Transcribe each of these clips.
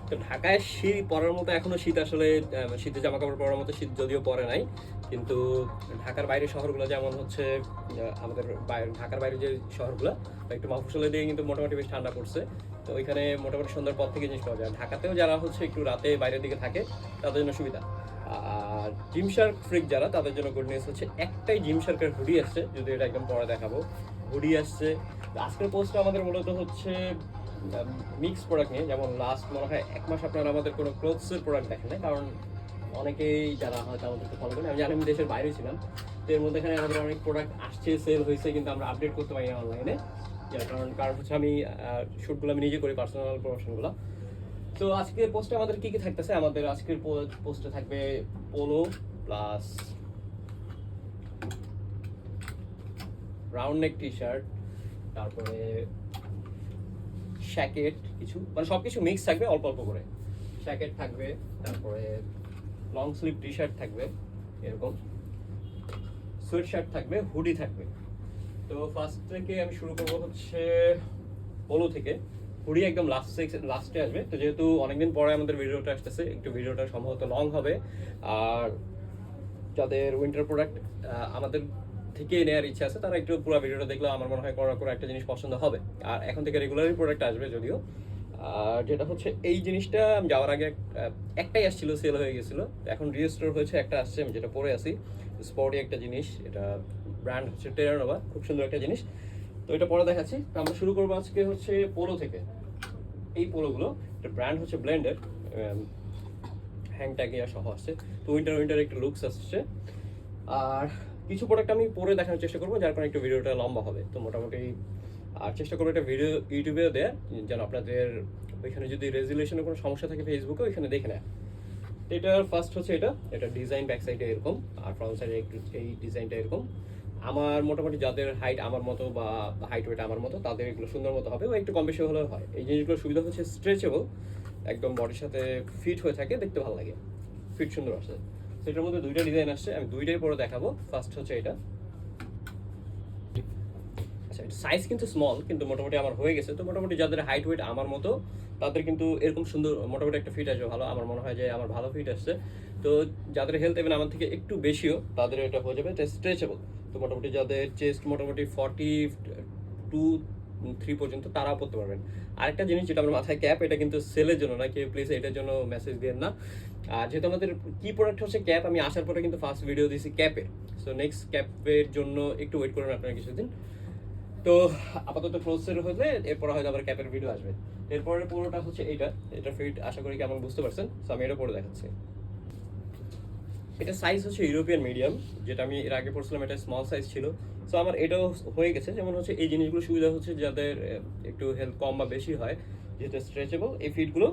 তো ঢাকায় শীত পরার মতো এখনো শীত আসলে শীতের জামা কাপড় পরার মতো শীত যদিও পরে নাই, কিন্তু ঢাকার বাইরের শহরগুলো যেমন হচ্ছে আমাদের ঢাকার বাইরে যে শহরগুলো একটু মফস্বলের দিকে কিন্তু মোটামুটি বেশ ঠান্ডা পড়ছে। তো ওইখানে মোটামুটি সন্ধ্যার পর থেকে জিনিস পাওয়া যায়। ঢাকাতেও যারা হচ্ছে একটু রাতে বাইরের দিকে থাকে তাদের জন্য সুবিধা। আর জিম শার্ক ফ্রিক যারা, তাদের জন্য গুড নিউজ হচ্ছে একটাই জিম শার্কের হুডি আসছে, যদি এটা একদম পরে দেখাবো। হুডি আসছে। আজকের পোস্টটা আমাদের মূলত হচ্ছে মিক্স প্রোডাক্ট নিয়ে। যেমন লাস্ট মনে হয় 1 মাস আপনারা আমাদের কোনো ক্লোথসের প্রোডাক্ট দেখেন না, কারণ অনেকেই যারা হয়তো আমাদেরকে ফলো করেন, আমি জানি আমি দেশের বাইরে ছিলাম, তো এর মধ্যে এখানে আমাদের অনেক প্রোডাক্ট আসছে, সেল হয়েছে, কিন্তু আমরা আপডেট করতে পারি না অনলাইনে। যার কারণ হচ্ছে আমি শ্যুটগুলো আমি নিজে করি, পার্সোনাল প্রমোশনগুলো। তো আজকের পোস্টে আমাদের কি কি থাকতেছে, আমাদের আজকের পোস্টে থাকবে polo plus round neck T shirt, তারপরে শ্যাকেট, কিছু মানে সব কিছু মিক্স থাকবে অল্প অল্প করে। শ্যাকেট থাকবে, তারপরে লং স্লিভ টি শার্ট থাকবে এরকম, সোয়েট শার্ট থাকবে, হুডি থাকবে। তো ফার্স্ট থেকে আমি শুরু করবো হচ্ছে পোলো থেকে। হুডি একদম লাস্টে আসবে। তো যেহেতু অনেকদিন পরে আমাদের ভিডিওটা আসতেছে, একটু ভিডিওটা সম্ভবত লং হবে। আর যাদের উইন্টার প্রোডাক্ট আমাদের থেকে নেওয়ার ইচ্ছা আছে, তারা একটু পুরো ভিডিওটা দেখলে আমার মনে হয় কোনো একটা জিনিস পছন্দ হবে। আর এখন থেকে রেগুলারই প্রোডাক্ট আসবে যদিও। আর যেটা হচ্ছে এই জিনিসটা আমি যাওয়ার আগে একটাই আসছিল, সেল হয়ে গেছিলো, এখন রিস্টোর হয়েছে, একটা আসছে, আমি যেটা পরে আসি। স্পোর্টি একটা জিনিস, এটা ব্র্যান্ড হচ্ছে টেরানোভা, খুব সুন্দর একটা জিনিস। তো এটা পরে দেখাচ্ছি। তো আমরা শুরু করবো আজকে হচ্ছে পোলো থেকে। এই পোলোগুলো, এটা ব্র্যান্ড হচ্ছে ব্লেন্ডার, হ্যাং ট্যাগিয়া সহ আসছে। তো উইন্টার একটা লুকস আসছে। আর কিছু প্রোডাক্ট আমি পরে দেখানোর চেষ্টা করবো, যার কারণে একটু ভিডিওটা লম্বা হবে। তো মোটামুটি আর চেষ্টা করবো একটা ভিডিও ইউটিউবেও দেয়, যেন আপনাদের ওইখানে যদি রেজুলেশনের কোনো সমস্যা থাকে ফেসবুকে ওইখানে দেখে নেয়। এটার ফার্স্ট হচ্ছে এটা ডিজাইন ব্যাক সাইডে এরকম, আর ফ্রন্ট সাইডে একটু এই ডিজাইনটা এরকম। আমার মোটামুটি যাদের হাইট আমার মতো বা হাইট ওয়েট আমার মতো, তাদের এগুলো সুন্দর মতো হবে, ও একটু কম বেশি হলেও হয়। এই জিনিসগুলোর সুবিধা হচ্ছে স্ট্রেচেবল, একদম বডির সাথে ফিট হয়ে থাকে, দেখতে ভালো লাগে, ফিট সুন্দর আসে। সেটার মধ্যে দুইটা ডিজাইন আসছে, আমি দুইটাই পরে দেখাবো। ফার্স্ট হচ্ছে এটা। আচ্ছা, এটা সাইজ কিন্তু স্মল, কিন্তু মোটামুটি আমার হয়ে গেছে। তো মোটামুটি যাদের হাইট ওয়েট আমার মতো, তাদের কিন্তু এরকম সুন্দর মোটামুটি একটা ফিট আসবে ভালো। আমার মনে হয় যে আমার ভালো ফিট আসছে। তো যাদের হেলথ ইভেন আমার থেকে একটু বেশিও, তাদের এটা হয়ে যাবে। এটা স্ট্রেচেবল। তো মোটামুটি যাদের চেস্ট মোটামুটি 42-3 পর্যন্ত, তারাও পড়তে পারবেন। আরেকটা জিনিস যেটা আমার মাথায়, ক্যাপ, এটা কিন্তু সেলের জন্য না, কেউ প্লিজ এটার জন্য মেসেজ দিন না। আর যেহেতু আমাদের কি প্রোডাক্ট হচ্ছে ক্যাপ, আমি আসার পরে কিন্তু ফার্স্ট ভিডিও দিয়েছি ক্যাপের। সো নেক্সট ক্যাপের জন্য একটু ওয়েট করুন আপনারা কিছুদিন। তো আপাতত ক্লোজের হলে এরপর হয়তো আবার ক্যাপের ভিডিও আসবে। এরপরে পুরোটা হচ্ছে এটা ফিট আশা করি কেমন বুঝতে পারছেন। সো আমি এটা পরে দেখাচ্ছি। এটা সাইজ হচ্ছে ইউরোপিয়ান মিডিয়াম, যেটা আমি এর আগে পড়ছিলাম এটা স্মল সাইজ ছিল। সো আমার এটাও হয়ে গেছে। যেমন হচ্ছে এই জিনিসগুলো সুবিধা হচ্ছে যাদের একটু হেলথ কম বা বেশি হয়, যেহেতু স্ট্রেচেবল এই ফিটগুলো,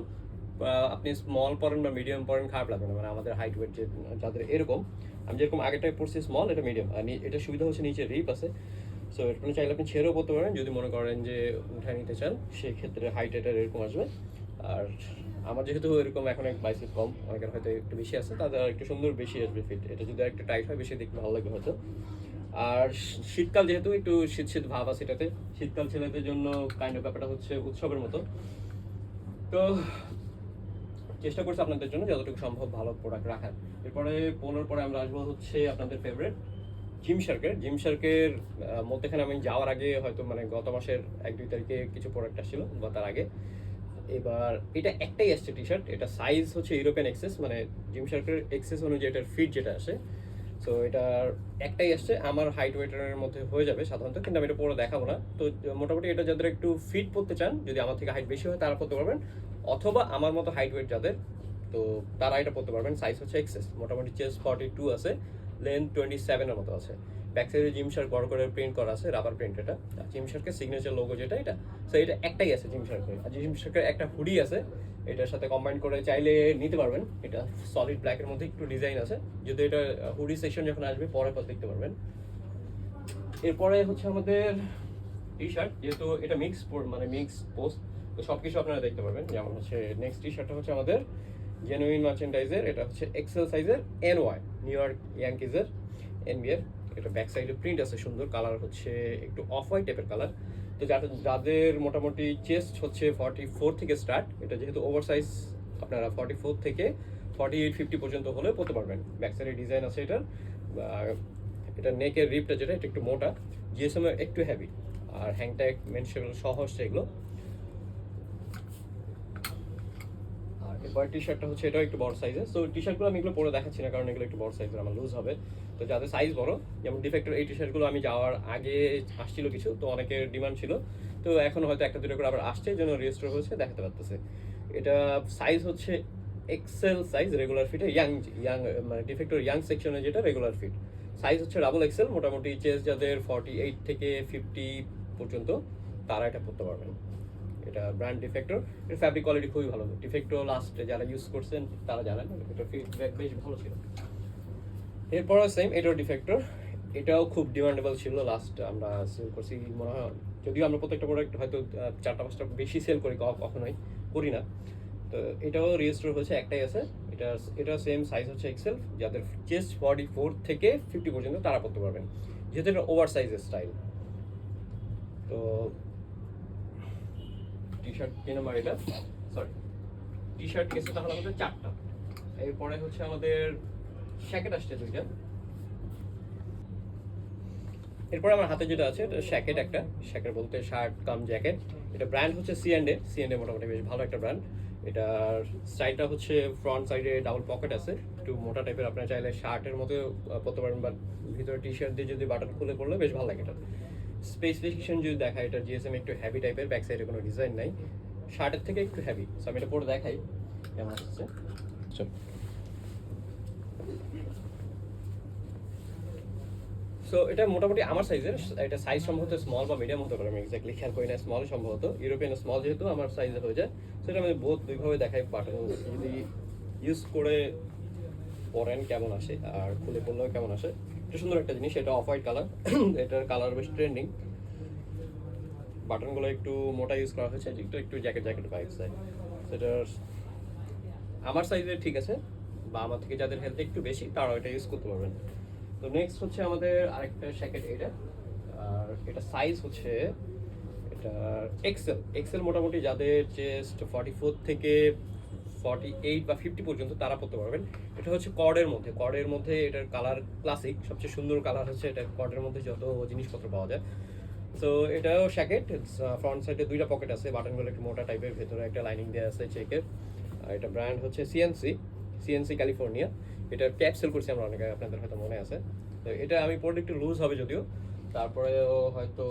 আপনি স্মল পরেন বা মিডিয়াম পরেন খারাপ লাগবে না। মানে আমাদের হাইট ওয়েট যে যাদের এরকম, আমি যেরকম আগেরটাই পড়ছি স্মল, এটা মিডিয়াম। আর এটা সুবিধা হচ্ছে নিচে রিপ আছে। সো এটা চাইলে আপনি ছেড়েও পড়তে পারেন, যদি মনে করেন যে উঠায় নিতে চান, সেক্ষেত্রে হাইট এটার এরকম আসবে। আর আমার যেহেতু এরকম এখন এক বাইসেপ কম, অনেকের হয়তো একটু বেশি আছে, তাদের একটু সুন্দর বেশি আসবে ফিট। এটা যদি একটু টাইট হয়, বেশি দেখতে ভালো লাগবে হয়তো। আর শীতকাল যেহেতু একটু শীত শীত ভাব আছে এটাতে, শীতকাল ছেলেদের জন্য কাইন্ড অফ ব্যাপারটা হচ্ছে উৎসবের মতো। তো চেষ্টা করছি আপনাদের জন্য যতটুকু সম্ভব ভালো প্রোডাক্ট রাখার। এরপরে পোলোর পরে আমরা আসবো হচ্ছে আপনাদের ফেভারিট জিম শার্কের মধ্যেখানে আমি যাওয়ার আগে হয়তো মানে গত মাসের 1-2 তারিখে কিছু প্রোডাক্ট আসছিল বা তার আগে। এবার এটা একটাই আসছে টি শার্ট, এটা সাইজ হচ্ছে ইউরোপিয়ান এক্সেস, মানে জিম শার্কের এক্সেস অনুযায়ী এটার ফিট যেটা আসে। সো এটার একটাই আসছে, আমার হাইট ওয়েটারের মধ্যে হয়ে যাবে সাধারণত, কিন্তু আমি এটা পরে দেখাবো না। তো মোটামুটি এটা যাদের একটু ফিট পড়তে চান, যদি আমার থেকে হাইট বেশি হয় তারা পড়তে পারবেন, অথবা আমার মতো হাইট ওয়েট যাদের, তো তারা এটা পড়তে পারবেন। সাইজ হচ্ছে এক্সেস, মোটামুটি চেস্ট 42 আছে, লেন্থ 27-এর মতো আছে। ব্যাক সাইডে জিম শার্ক বড় করে প্রিন্ট করা আছে, রাবার প্রিন্ট। এটা জিম শার্কের সিগনেচার লোগো যেটা, এটা। সো এটা একটাই আছে জিম শার্কের। আর জিম শার্কের একটা হুডি আছে, এটার সাথে কম্বাইন করে চাইলে নিতে পারবেন। এটা সলিড ব্ল্যাকের মধ্যে একটু ডিজাইন আছে, যদি এটা হুডি সেকশন যখন আসবে পরে পর দেখতে পারবেন। এরপরে হচ্ছে আমাদের টি শার্ট, যেহেতু এটা মিক্স পোস্ট, তো সব কিছু আপনারা দেখতে পারবেন। যেমন হচ্ছে নেক্সট টি শার্টটা হচ্ছে আমাদের জেনুইন মার্চেন্ডাইজের, এটা হচ্ছে এক্সেল সাইজের NY, নিউ ইয়র্ক ইয়াঙ্কিজের NBA-র। এটা ব্যাক সাইডে প্রিন্ট আছে সুন্দর, কালার হচ্ছে একটু অফ হোয়াইট টাইপের কালার। তো যাদের মোটামুটি চেস্ট হচ্ছে 44 থেকে স্টার্ট, এটা যেহেতু ওভার সাইজ আপনারা 44 থেকে 48-50 পর্যন্ত হলে পড়তে পারবেন। ব্যাক সাইডে ডিজাইন আছে এটার, এটা নেকের রিপটা যেটা এটা একটু মোটা, জিএসএম একটু হেভি, আর হ্যাংট্যাগ মেনশেল সহ হচ্ছে এগুলো। আর এরপর টি শার্টটা হচ্ছে এটাও একটু বড় সাইজের। সো টি শার্টগুলো আমি এগুলো পরে দেখাচ্ছি না, কারণ এগুলো একটু বড় সাইজের, আমার লুজ হবে। তো যাদের সাইজ বড়, যেমন ডিফেক্টর এই টি শার্টগুলো আমি যাওয়ার আগে আসছিল কিছু, তো অনেকের ডিমান্ড ছিল, তো এখন হয়তো একটা দুটো করে আবার আসছে, এই জন্য রেজিস্টার হয়েছে, দেখাতে পারতেছে। এটা সাইজ হচ্ছে এক্সেল সাইজ, রেগুলার ফিটে ইয়াং ইয়াং মানে ডিফেক্টর ইয়াং সেকশনে যেটা রেগুলার ফিট সাইজ হচ্ছে ডাবল এক্সেল। মোটামুটি চেস যাদের 48 থেকে 50 পর্যন্ত তারা এটা পরতে পারবেন। এটা ব্র্যান্ড ডিফেক্টর, এর ফ্যাব্রিক কোয়ালিটি খুবই ভালো। ডিফেক্টর লাস্টে যারা ইউজ করছেন তারা জানেন এটা ফিডব্যাক বেশ ভালো ছিল। এরপর সেম এটাও ডিফেক্টর, এটাও খুব ডিমান্ডেবল ছিল, লাস্ট আমরা সেল করছি মনে হয়, যদিও আমরা প্রত্যেকটা প্রোডাক্ট হয়তো 4-5টা বেশি সেল করি, কখনোই করি না। তো এটাও রেজিস্টার হয়েছে, একটাই আছে। এটা সেম সাইজ হচ্ছে এক্সেল, যাদের চেস্ট 44 থেকে 50 পর্যন্ত তারা পড়তে পারবেন, যেহেতু এটা ওভার সাইজের স্টাইল। তো টি শার্ট কি নাম্বার এটা, সরি টি শার্ট গেছে তাহলে আমাদের 4টা। এরপরে হচ্ছে আমাদের শ্যাকেট আসছে 2টা। এরপরে আমার হাতে যেটা আছে এটা শ্যাকেট, একটা শ্যাকেট বলতে শার্ট কাম জ্যাকেট। এটা ব্র্যান্ড হচ্ছে সিএনডে। সিএনডে মোটামুটি বেশ ভালো একটা ব্র্যান্ড। এটার স্টাইলটা হচ্ছে ফ্রন্ট সাইডে ডাবল পকেট আছে, একটু মোটা টাইপের, আপনারা চাইলে শার্টের মতো পরতে পারেন, বা ভিতরে টি শার্ট দিয়ে যদি বাটন খুলে পড়লে বেশ ভালো লাগে। এটা স্পেসিফিকেশন যদি দেখায়, এটা জিএসএম একটু হেভি টাইপের, ব্যাক সাইডে কোনো ডিজাইন নাই, শার্টের থেকে একটু হেভি। সো আমি এটা পরে দেখাই কেমন আসছে। সো এটা মোটামুটি আমার সাইজের, এটা সাইজ সম্ভবত স্মল বা মিডিয়াম হতে পারে, আমি এক্স্যাক্টলি খেয়াল করি না, স্মল সম্ভবত, ইউরোপিয়ান স্মল যেহেতু আমার সাইজে হয়ে যায়। সেটা আমি বোধ দুইভাবে দেখাই, বাটন যদি ইউজ করে পরেন কেমন আসে, আর খুলে পড়লেও কেমন আসে। এটা সুন্দর একটা জিনিস, এটা অফ হোয়াইট কালার, এটার কালার বেশ ট্রেন্ডিং। বাটনগুলো একটু মোটা ইউজ করা হয়েছে, একটু একটু জ্যাকেট জ্যাকেট ভাইবস দেয়। সেটার আমার সাইজের ঠিক আছে, বা আমার থেকে যাদের হেলথ একটু বেশি তারাও এটা ইউজ করতে পারবেন। তো নেক্সট হচ্ছে আমাদের আরেকটা শ্যাকেট, এটা আর এটা সাইজ হচ্ছে এটা এক্সেল। এক্সেল মোটামুটি যাদের চেস্ট 44 থেকে 48 বা 50 পর্যন্ত তারা পড়তে পারবেন। এটা হচ্ছে কর্ডের মধ্যে এটার কালার ক্লাসিক, সবচেয়ে সুন্দর কালার হচ্ছে এটা, কর্ডের মধ্যে যত জিনিসপত্র পাওয়া যায়। তো এটাও শ্যাকেট, ফ্রন্ট সাইডে 2টা পকেট আছে, বাটনগুলো একটু মোটা টাইপের, ভেতরে একটা লাইনিং দেওয়া আছে চেকের। এটা ব্র্যান্ড হচ্ছে সিএনসি ক্যালিফোর্নিয়া। এটার ক্যাপ সেল করছি আমরা অনেকে, আপনাদের হয়তো মনে আছে। তো এটা আমি পড়লে একটু লুজ হবে যদিও, তারপরেও হয়তো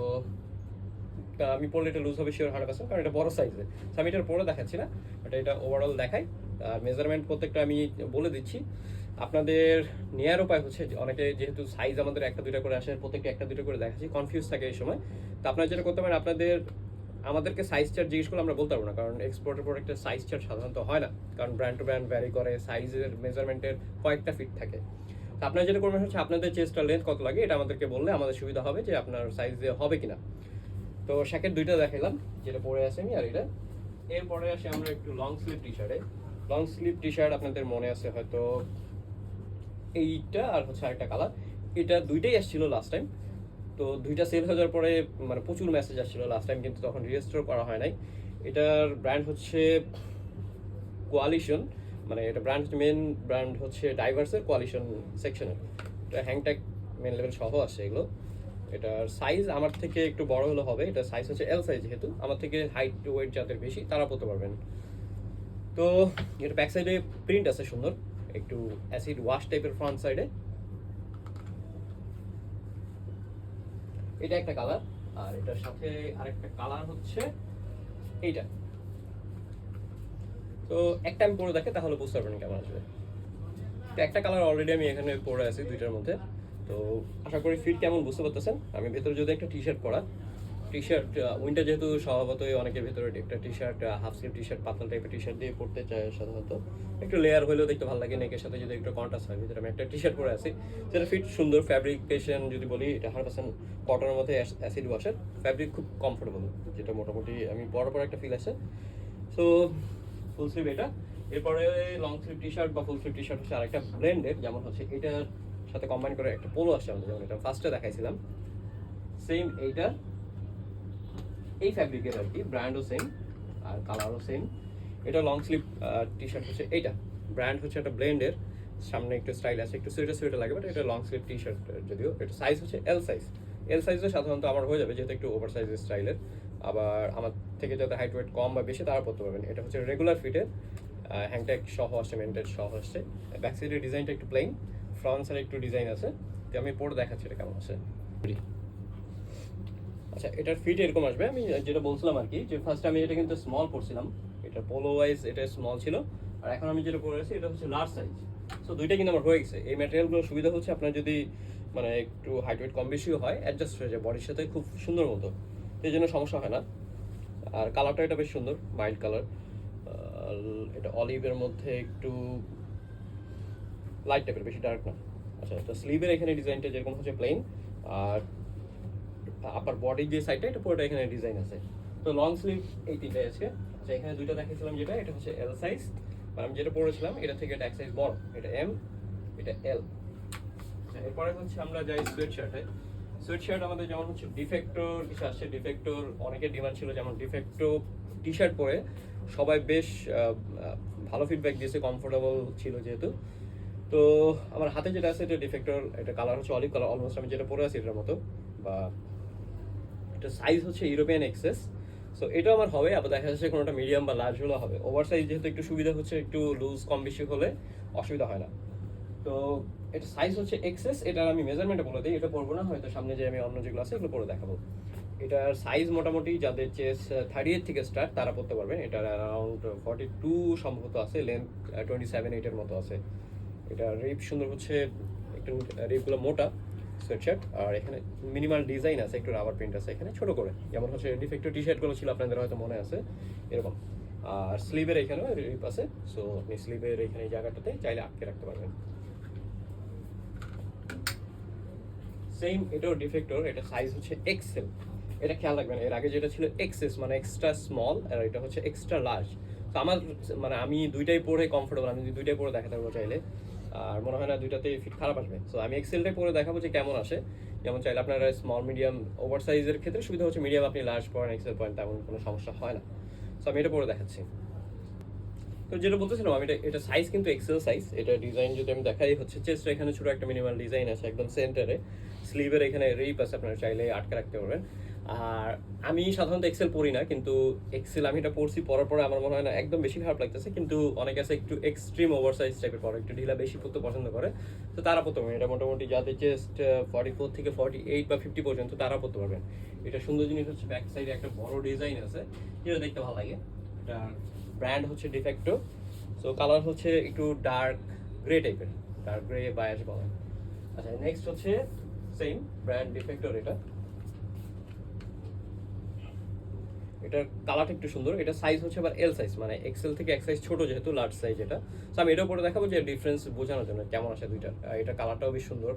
আমি পড়লে এটা লুজ হবে শিওর 100%, কারণ এটা বড় সাইজের। আমি এটার পরে দেখাচ্ছি না, বাট এটা ওভারঅল দেখাই। আর মেজারমেন্ট প্রত্যেকটা আমি বলে দিচ্ছি। আপনাদের নেয়ার উপায় হচ্ছে, অনেকে যেহেতু সাইজ আমাদের 1-2টা করে আসে, প্রত্যেকটা 1-2টা করে দেখাচ্ছি, কনফিউজ থাকে এই সময়। তো আপনারা যেটা করতে পারেন, আমাদেরকে সাইজ চার্ট জিজ্ঞেস করলে আমরা বলতে পারবো না, কারণ এক্সপোর্টের প্রোডাক্টের সাইজ চার্ট সাধারণত হয় না, কারণ ব্র্যান্ড টু ব্র্যান্ড ভ্যারি করে, সাইজের মেজারমেন্টের কয়েকটা ফিট থাকে। তো আপনারা যেটা করবেন হচ্ছে, আপনাদের চেস্টটা লেন্থ কত লাগে এটা আমাদেরকে বললে আমাদের সুবিধা হবে যে আপনার সাইজে হবে কিনা। তো শ্যাকেট 2টা দেখালাম, যেটা পরে আছে আমি, আর এটা। এরপরে আসে আমরা একটু লং স্লিভ টি শার্টে। লং স্লিভ টি শার্ট আপনাদের মনে আছে হয়তো, এইটা আর হচ্ছে আরেকটা কালার, এটা 2টাই আসছিল লাস্ট টাইম। তো 2টা সেল হয়ে যাওয়ার পরে মানে প্রচুর মেসেজ আসছিল লাস্ট টাইম, কিন্তু তখন রেজিস্টার করা হয় নাই। এটার ব্র্যান্ড হচ্ছে কোয়ালিশন, মানে এটা মেন ব্র্যান্ড হচ্ছে ডাইভার্সের কোয়ালিশন সেকশনের। এটা হ্যাংট্যাগ মেন লেভেল সহ আসছে এগুলো। এটার সাইজ আমার থেকে একটু বড় হলে হবে, এটা সাইজ হচ্ছে এল সাইজ, যেহেতু আমার থেকে হাইট টু ওয়েট যাদের বেশি তারা পড়তে পারবেন। তো এটা ব্যাক সাইডে প্রিন্ট আছে সুন্দর, একটু অ্যাসিড ওয়াশ টাইপের ফ্রন্ট সাইডে। এটা একটা কালার, আর এটার সাথে আরেকটা কালার হচ্ছে এইটা। তো একটা আমি পরে দেখে তাহলে বুঝতে পারবেন কেমন আসবে। তো একটা কালার অলরেডি আমি এখানে পরে আছি 2টার মধ্যে, তো আশা করি ফিট কেমন বুঝতে পারতেছেন। আমি ভেতরে যদি একটা টি শার্ট পরা, টি শার্ট উইন্টার যেহেতু স্বভাবতই অনেকের ভেতরে একটা T shirt, half sleeve T shirt, পাতলা টাইপের টি শার্ট দিয়ে পড়তে চায় সাধারণত, একটু লেয়ার হলেও দেখতে ভালো লাগে, নেকের সাথে যদি একটু কন্ট্রাস্ট হয়। ভিতরে আমি একটা টি শার্ট পরে আছি, যেটা ফিট সুন্দর, ফ্যাব্রিকেশন যদি বলি এটা 100% কটনের মধ্যে অ্যাসিড ওয়াশের, ফ্যাব্রিক খুব কমফোর্টেবল, যেটা মোটামুটি আমি পরার পর একটা ফিল আছে। সো ফুল স্লিভ এটা। এরপরে লং স্লিভ টি শার্ট বা ফুল স্লিভ টি শার্ট হচ্ছে আরেকটা ব্লেন্ডের, যেমন হচ্ছে এটার সাথে কম্বাইন করে একটা পোলো আসছে আমাদের, যেমন এটা ফার্স্টে দেখাইছিলাম, সেম এইটা এই ফ্যাব্রিকের আর কি, ব্র্যান্ডও সেম আর কালারও সেম। এটা লং স্লিভ টি শার্ট হচ্ছে এইটা, ব্র্যান্ড হচ্ছে একটা ব্লেন্ডের, সামনে একটু স্টাইল আছে, একটু সুইটার সুইটার লাগে, বাট এটা লং স্লিভ টি শার্ট। যদিও এটা সাইজ হচ্ছে এল সাইজ, এল সাইজও সাধারণত আমার হয়ে যাবে যেহেতু একটু ওভার সাইজের স্টাইলের। আবার আমার থেকে যাতে হাইট ওয়েট কম বা বেশি তারা পড়তে পারবেন। এটা হচ্ছে রেগুলার ফিটের, হ্যাংট্যাগ সহ আসছে, মেন্টেড সহ আসছে। ব্যাক সাইডের ডিজাইনটা একটু প্লেন, ফ্রন্ট সাইডে একটু ডিজাইন আছে। তো আমি পরে দেখাচ্ছি এটা কেমন আছে। আচ্ছা, এটার ফিট এরকম আসবে। আমি যেটা বলছিলাম আর কি, যে ফার্স্ট আমি এটা কিন্তু স্মল পড়ছিলাম, এটা পোলো ওয়াইজ এটা স্মল ছিল, আর এখন আমি যেটা পরে আছি এটা হচ্ছে লার্জ সাইজ। সো দুইটা কিন্তু আমার হয়ে গেছে। এই ম্যাটেরিয়ালগুলোর সুবিধা হচ্ছে আপনার যদি মানে একটু হাইট ওয়েট কম বেশিও হয়, অ্যাডজাস্ট হয়ে যায় বডির সাথে খুব সুন্দর মতো, এই জন্য সমস্যা হয় না। আর কালারটা এটা বেশ সুন্দর, মাইল্ড কালার, এটা অলিভের মধ্যে একটু লাইট টাইপের, বেশি ডার্ক না। আচ্ছা, তো স্লিভের এখানে ডিজাইনটা যেরকম হচ্ছে প্লেন, আর আপার বডির যে সাইডটা এটা পুরোটা এখানে ডিজাইন আছে। তো লং স্লিভ এই তিনটাই আছে। আচ্ছা, এখানে দুইটা দেখিয়েছিলাম, যেটা এটা হচ্ছে এল সাইজ, আমি যেটা পরেছিলাম এটা থেকে এটা এক সাইজ বড়, এটা এম, এটা এল। এরপরে হচ্ছে আমরা যাই সোয়েট শার্টে। সোয়েট শার্ট আমাদের যেমন হচ্ছে ডিফেক্টোর কিছু আসছে, ডিফেক্টোর অনেকের ডিমান্ড ছিল, যেমন ডিফেক্টো টি শার্ট পরে সবাই বেশ ভালো ফিডব্যাক দিয়েছে, কমফোর্টেবল ছিল যেহেতু। তো আমার হাতে যেটা আছে এটা ডিফেক্টর, এটা কালার হচ্ছে অলিভ কালার, অলমোস্ট আমি যেটা পরে আছি এটার মতো, বা এটা সাইজ হচ্ছে ইউরোপিয়ান এক্সেস। সো এটা আমার হবে, আবার দেখা যাচ্ছে কোনোটা মিডিয়াম বা লার্জ হলে হবে। ওভার সাইজ যেহেতু একটু সুবিধা হচ্ছে, একটু লুজ কম বেশি হলে অসুবিধা হয় না। তো এটা সাইজ হচ্ছে এক্সেস, এটার আমি মেজারমেন্টটা বলে দিই, এটা পড়বো না, হয়তো সামনে যে আমি অন্য যেগুলো আছে এগুলো পরে দেখাবো। এটার সাইজ মোটামুটি যাদের চেস্ট 38 থেকে স্টার্ট তারা পড়তে পারবেন। এটার অ্যারাউন্ড 42 সম্ভবত আছে, লেন্থ 27-8 মতো আছে। এটা রিপ সুন্দর হচ্ছে, একটু রিপগুলো মোটা সোয়েটশার্ট, আর এখানে মিনিমাল ডিজাইন আছে, একটু রাবার প্রিন্ট আছে এখানে ছোট করে, যেমন হচ্ছে ডিফেক্টিভ টি শার্টগুলো ছিল আপনাদের হয়তো মনে আছে এরকম। আর স্লিভের এখানেও রিপ আছে, সো আপনি স্লিভের এখানে এই জায়গাটাতে চাইলে আটকে রাখতে পারবেন। সেম এটাও ডিফেক্টর, এটা সাইজ হচ্ছে এক্সেল। এটা খেয়াল রাখবেন, এর আগে যেটা ছিল এক্সেস মানে এক্সট্রা স্মল, আর এটা হচ্ছে এক্সট্রা লার্জ। তো আমার মানে আমি দুইটাই পরে কমফোর্টেবল, আমি দুইটাই পরে দেখাতে পারবো চাইলে, আর মনে হয় না দুইটাতেই ফিট খারাপ আসবে। সো আমি এক্সেলটাই পরে দেখাবো যে কেমন আসে। যেমন চাইলে আপনারা স্মল মিডিয়াম ওভার সাইজের ক্ষেত্রে সুবিধা হচ্ছে, মিডিয়াম আপনি লার্জ পয়েন্ট এক্সেল পয়েন্ট তেমন কোনো সমস্যা হয় না। সো আমি এটা পরে দেখাচ্ছি। তো যেটা বলতেছিলাম আমি, এটা সাইজ কিন্তু এক্সেল সাইজ। এটা ডিজাইন যদি আমি দেখাই, হচ্ছে চেস্ট এখানে ছোট একটা মিনিমাল ডিজাইন আছে একদম সেন্টারে, স্লিভের এখানে রিপ আছে, আপনারা চাইলে আটকে রাখতে পারবেন। আর আমি সাধারণত এক্সেল পরি না, কিন্তু এক্সেল আমি এটা পরছি, পরার পরে আমার মনে হয় না একদম বেশি খারাপ লাগতেছে। কিন্তু অনেকে আছে একটু এক্সট্রিম ওভার সাইজ টাইপের পরে, একটু ঢিলা বেশি পরতে পছন্দ করে, তো তারা পরতে পারবেন। এটা মোটামুটি যাদের চেস্ট 44 থেকে 48 বা 50 পর্যন্ত তারা পরতে পারবেন। এটা সুন্দর জিনিস হচ্ছে ব্যাক সাইডে একটা বড় ডিজাইন আছে, যেটা দেখতে ভালো লাগে। এটা ব্র্যান্ড হচ্ছে ডিফেক্টো। সো কালার হচ্ছে একটু ডার্ক গ্রে টাইপের, ডার্ক গ্রে বা অ্যাশ বলে। আচ্ছা, নেক্সট হচ্ছে সেম ব্র্যান্ড ডিফেক্টর। এটার কালারটা একটু সুন্দর। এটা সাইজ হচ্ছে আবার এল সাইজ, মানে এক্সেল থেকে এক সাইজ ছোট, যেহেতু লার্জ সাইজ এটা। সো আমি এটার উপরে দেখাবো যে ডিফারেন্স বোঝানোর জন্য কেমন আসে দুইটার। এটা কালারটাও বেশ সুন্দর,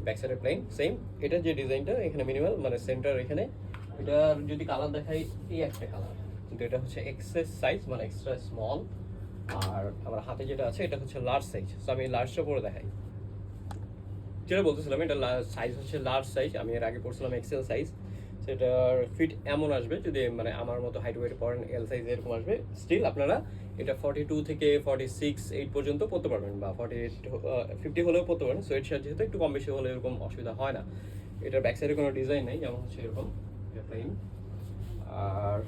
ব্যাক সাইডে প্লেন সেম। এটার যে ডিজাইনটা এখানে মিনিমাল মানে সেন্টার এখানে, এটার যদি কালার দেখাই এই একটা কালার, কিন্তু এটা হচ্ছে এক্সেস সাইজ মানে এক্সট্রা স্মল। আর আমার হাতে যেটা আছে এটা হচ্ছে লার্জ সাইজ। সো আমি লার্জটা পরে দেখাই। যেটা বলতেছিলাম, এটা সাইজ হচ্ছে লার্জ সাইজ, আমি এর আগে পড়ছিলাম এক্সেল সাইজ। সেটার ফিট এমন আসবে, যদি মানে আমার মতো হাইট ওয়েট পড়েন এল সাইজ এরকম আসবে। স্টিল আপনারা এটা 42 থেকে 46-8 পর্যন্ত পড়তে পারবেন, বা 48 50 হলেও পড়তে পারেন। সোয়েট শার্ট যেহেতু একটু কম বেশি হলে এরকম অসুবিধা হয় না। এটার ব্যাক সাইডে কোনো ডিজাইন নেই, যেমন হচ্ছে এরকম, এটা প্লেন। আর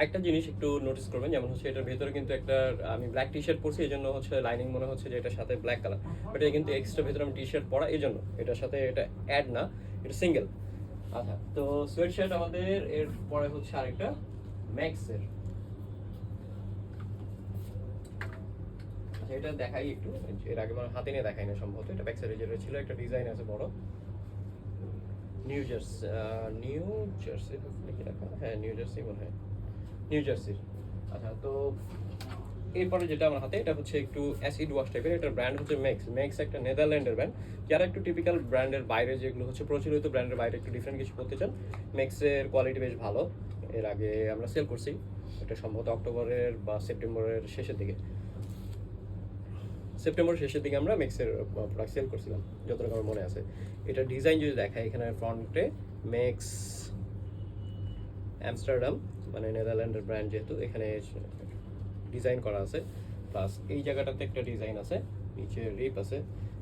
একটা জিনিস একটু নোটিস করবেন, যেমন হচ্ছে এটার ভেতরে কিন্তু একটা, আমি ব্ল্যাক টি শার্ট পরছি এই জন্য হচ্ছে লাইনিং মনে হচ্ছে যে এটার সাথে ব্ল্যাক কালার, বাট এটা কিন্তু এক্সট্রা ভেতরে আমি টি শার্ট পরা, এই জন্য এটার সাথে এটা অ্যাড না, এটা সিঙ্গেল। আচ্ছা, তো সোয়েট শার্ট আমাদের এর পরে হচ্ছে আরেকটা ম্যাক্সের। আচ্ছা, এটা দেখাই একটু, এর আগে মানে হাতে নিয়ে দেখাই না সম্ভবত। এটা ব্যাক সাইডে যেটা ছিল একটা ডিজাইন আছে বড়, নিউ জার্সি লিখে রাখা, হ্যাঁ নিউ জার্সি মনে হয়, নিউ জার্সির। আচ্ছা, তো এরপরে যেটা আমার হাতে, এটা হচ্ছে একটু অ্যাসিড ওয়াশ টাইপের। এটার ব্র্যান্ড হচ্ছে ম্যাক্স একটা নেদারল্যান্ডের ব্র্যান্ড। যারা একটু টিপিক্যাল ব্র্যান্ডের বাইরে, যেগুলো হচ্ছে প্রচলিত ব্র্যান্ডের বাইরে একটু ডিফারেন্ট কিছু করতে চান, ম্যাক্সের কোয়ালিটি বেশ ভালো। এর আগে আমরা সেল করছি, এটা সম্ভবত অক্টোবরের বা সেপ্টেম্বরের শেষের দিকে, আমরা ম্যাক্সের প্রোডাক্ট সেল করছিলাম, যতটুকু আমার মনে আছে। এটা ডিজাইন যদি দেখায়, এখানে ফ্রন্টে ম্যাক্স অ্যামস্টারডাম, মানে নেদারল্যান্ডের ব্র্যান্ড, যেহেতু এখানে ডিজাইন করা আছে। প্লাস এই জায়গাটাতে একটা ডিজাইন আছে, নিচে রিপ আছে,